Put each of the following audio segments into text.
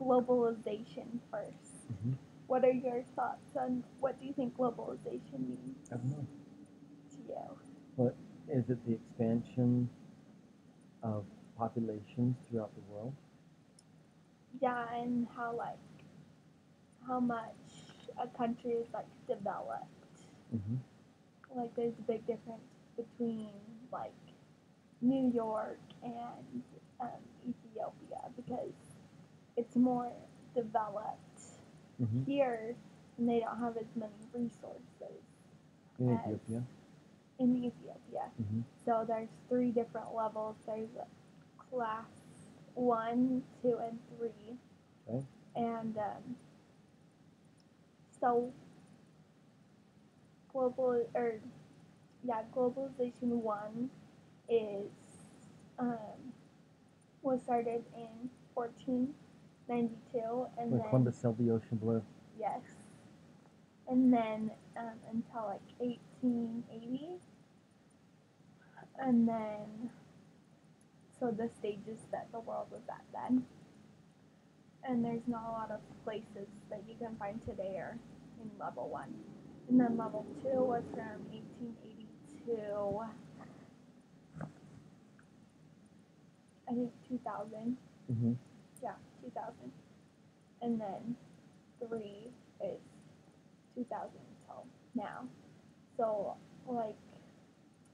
globalization first. Mm-hmm. What are your thoughts on what do you think globalization means I don't know. to you? But is it the expansion of populations throughout the world? Yeah, and how much a country is like developed. Mm-hmm. Like there's a big difference between like New York and Ethiopia because it's more developed Mm-hmm. here and they don't have as many resources In as Ethiopia. in Ethiopia. Mm-hmm. So there's three different levels. There's class 1, 2, and 3, Okay. and so global or yeah, globalization 1 is um, was started in 1492, and When then Columbus sailed the ocean blue. yes, and then until like 1880, and then so the stages that the world was at then. And there's not a lot of places that you can find today are in level 1. And then level 2 was from 1880 to I think 2000. Mm-hmm. Yeah, 2000. And then 3 is 2000 until now. So like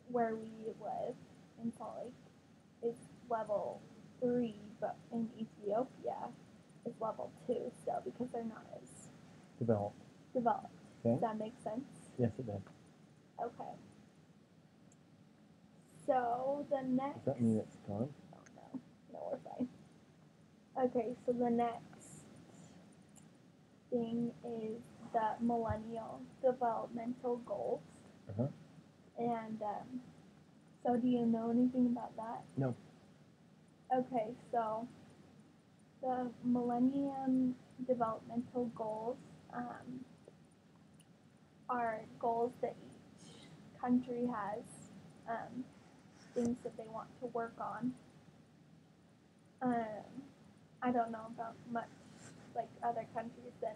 where we live in Salt Lake is level 3, but in Ethiopia is level 2 still because they're not as Developed. developed. Okay. Does that make sense? Yes, it does. Okay. So the next. Does that mean it's gone? Oh no, no, we're fine. Okay, so the next thing is the Millennial Developmental Goals, Uh-huh. and so do you know anything about that? No. Okay, so the Millennium Developmental Goals are goals that each country has, um, things that they want to work on. Um, I don't know about much like other countries than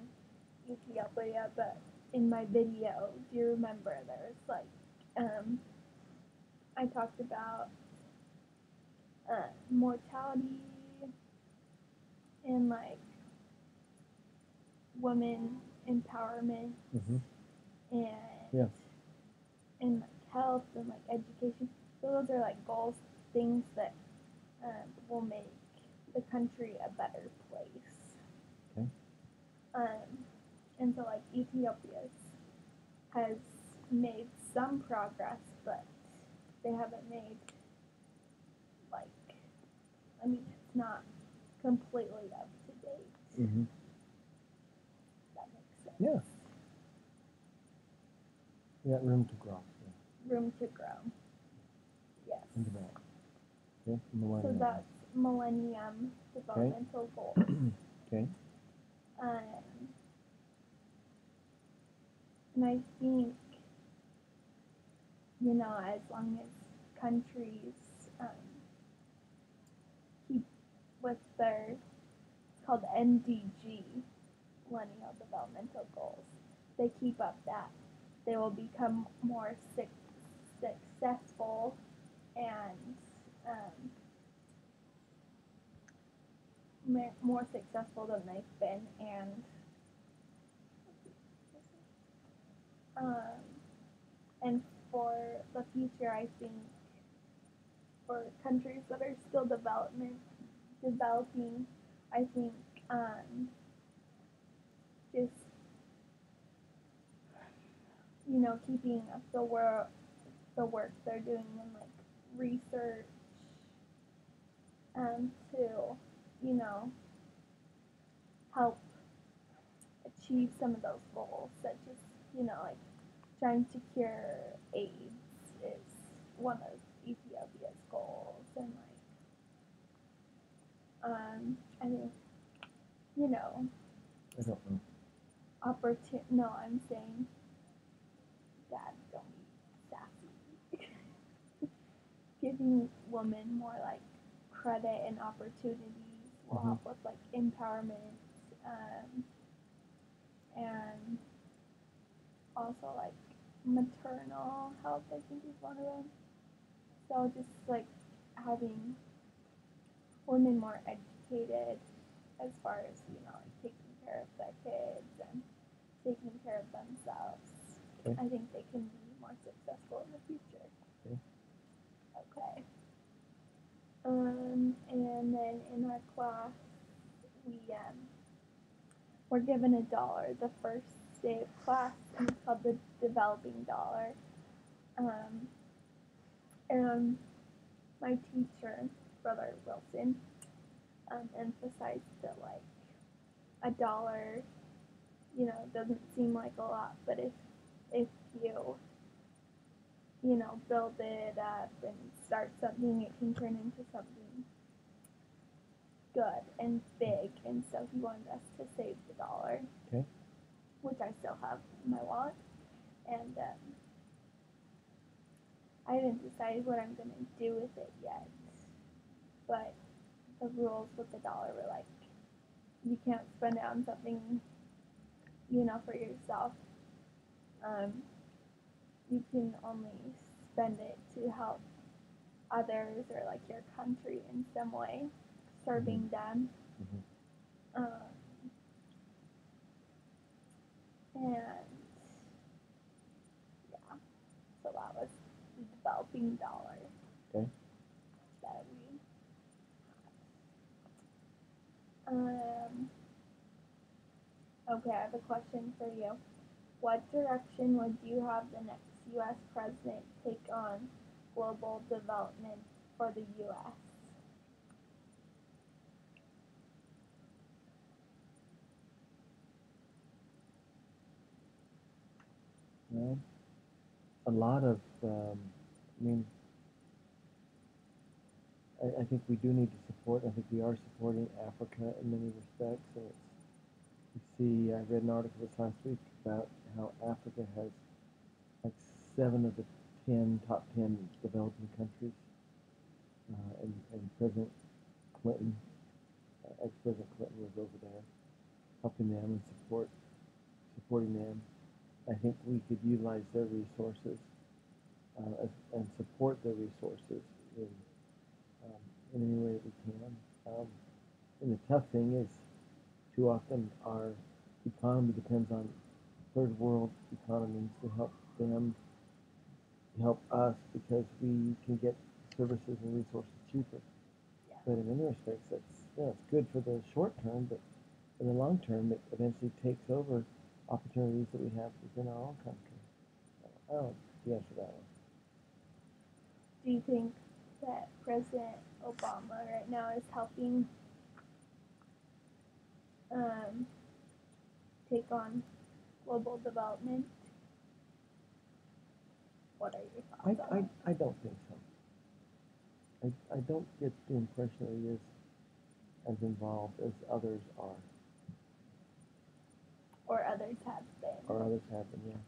Ethiopia, but in my video, do you remember there was like I talked about mortality and like women empowerment Mm-hmm. and Yeah. and like health and like education. So those are like goals, things that will make the country a better place. Okay. And so like Ethiopia has made some progress, but they haven't made like I mean it's not completely up to date. Mm-hmm. That makes sense. Yeah. You got room to grow. Yeah. Room to grow. Yes. And develop. Okay. So Millennium. that's Millennium Developmental Goals. Okay. And I think, you know, as long as countries keep with their, it's called MDG, Millennial Developmental Goals, they keep up that, they will become more successful and more successful than they've been, um, and for the future, I think for countries that are still developing, I think just you know keeping up the work they're doing in like research to you know help achieve some of those goals, such as you know like trying to cure AIDS is one of Ethiopia's goals, and like I think you know I don't know. No, I'm saying, Dad, don't be sassy. Giving women more like credit and opportunities will Mhm. help with like empowerment, and also like maternal health, I think is one of them. So just like having women more educated as far as, like taking care of their kids and taking care of themselves. Okay. I think they can be more successful in the future. Okay. Okay. And then in our class, we were given $1 the first day of class, and it's called the developing dollar. And my teacher, Brother Wilson, emphasized that like $1, doesn't seem like a lot, but if you build it up and start something, it can turn into something good and big. And so he wanted us to save the $1, Okay. which I still have in my wallet. And I haven't decided what I'm gonna do with it yet, but the rules with the $1 were like, you can't spend it on something, for yourself. You can only spend it to help others or like your country in some way, serving them. Mhm. And yeah, so that was the developing $1 Okay. that we okay, I have a question for you. What direction would you have the next U.S. president take on global development for the U.S.? Well, a lot of, I mean, I think we do need to support. I think we are supporting Africa in many respects. And you see, I read an article this last week about how Africa has like 7 of the 10 top 10 developing countries, and President Clinton, ex-President Clinton, was over there helping them and supporting them. I think we could utilize their resources and support their resources in in any way that we can. And the tough thing is, too often our economy depends on third world economies to help them help us because we can get services and resources cheaper. Yeah. But in many respects, it's good for the short term, but in the long term, it eventually takes over opportunities that we have within our own country. I don't know the answer to that one. Do you think that President Obama right now is helping take on global development? What are your thoughts on that? I don't think so. I don't get the impression that he is as involved as others are. Or others have been? Or others have been, yeah.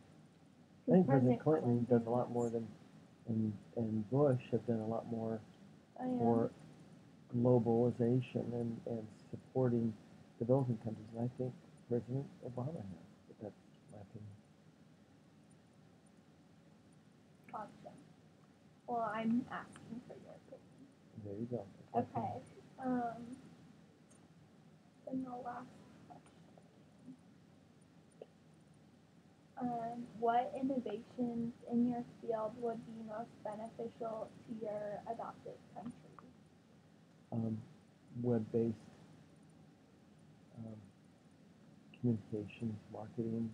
I think President Clinton does a lot more than, and Bush have done a lot more for globalization and supporting developing countries than I think President Obama has. But that's my opinion. Gotcha. Well, I'm asking for your opinion. There you go. Okay. Then the last question. What innovations in your field would be most beneficial to your adopted country? Web-based communications, marketing,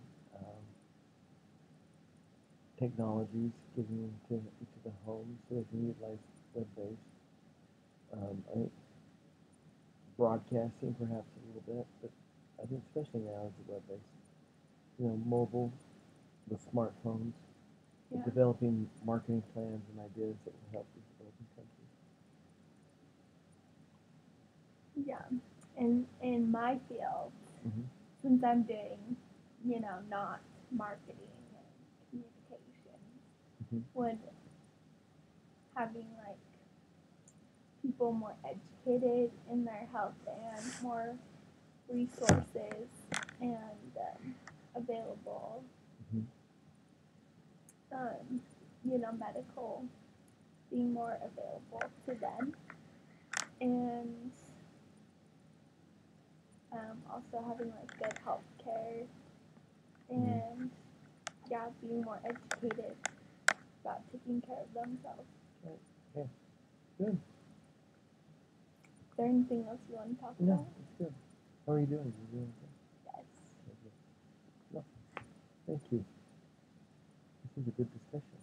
technologies, getting into the homes so they can utilize web-based. I think broadcasting perhaps a little bit, but I think especially now it's web-based. Mobile, the smartphones, Yeah. developing marketing plans and ideas that will help these developing countries. Yeah. In my field, Mm-hmm. since I'm doing, not marketing and communications, Mm-hmm. would having like people more educated in their health and more resources and available, Mhm. medical being more available to them, and also having like good health care and being more educated about taking care of themselves. Okay. Good. Is there anything else you want to talk No, about? it's good. How are you doing? You doing okay? Yes. Okay, good. No, thank you. This is a good discussion.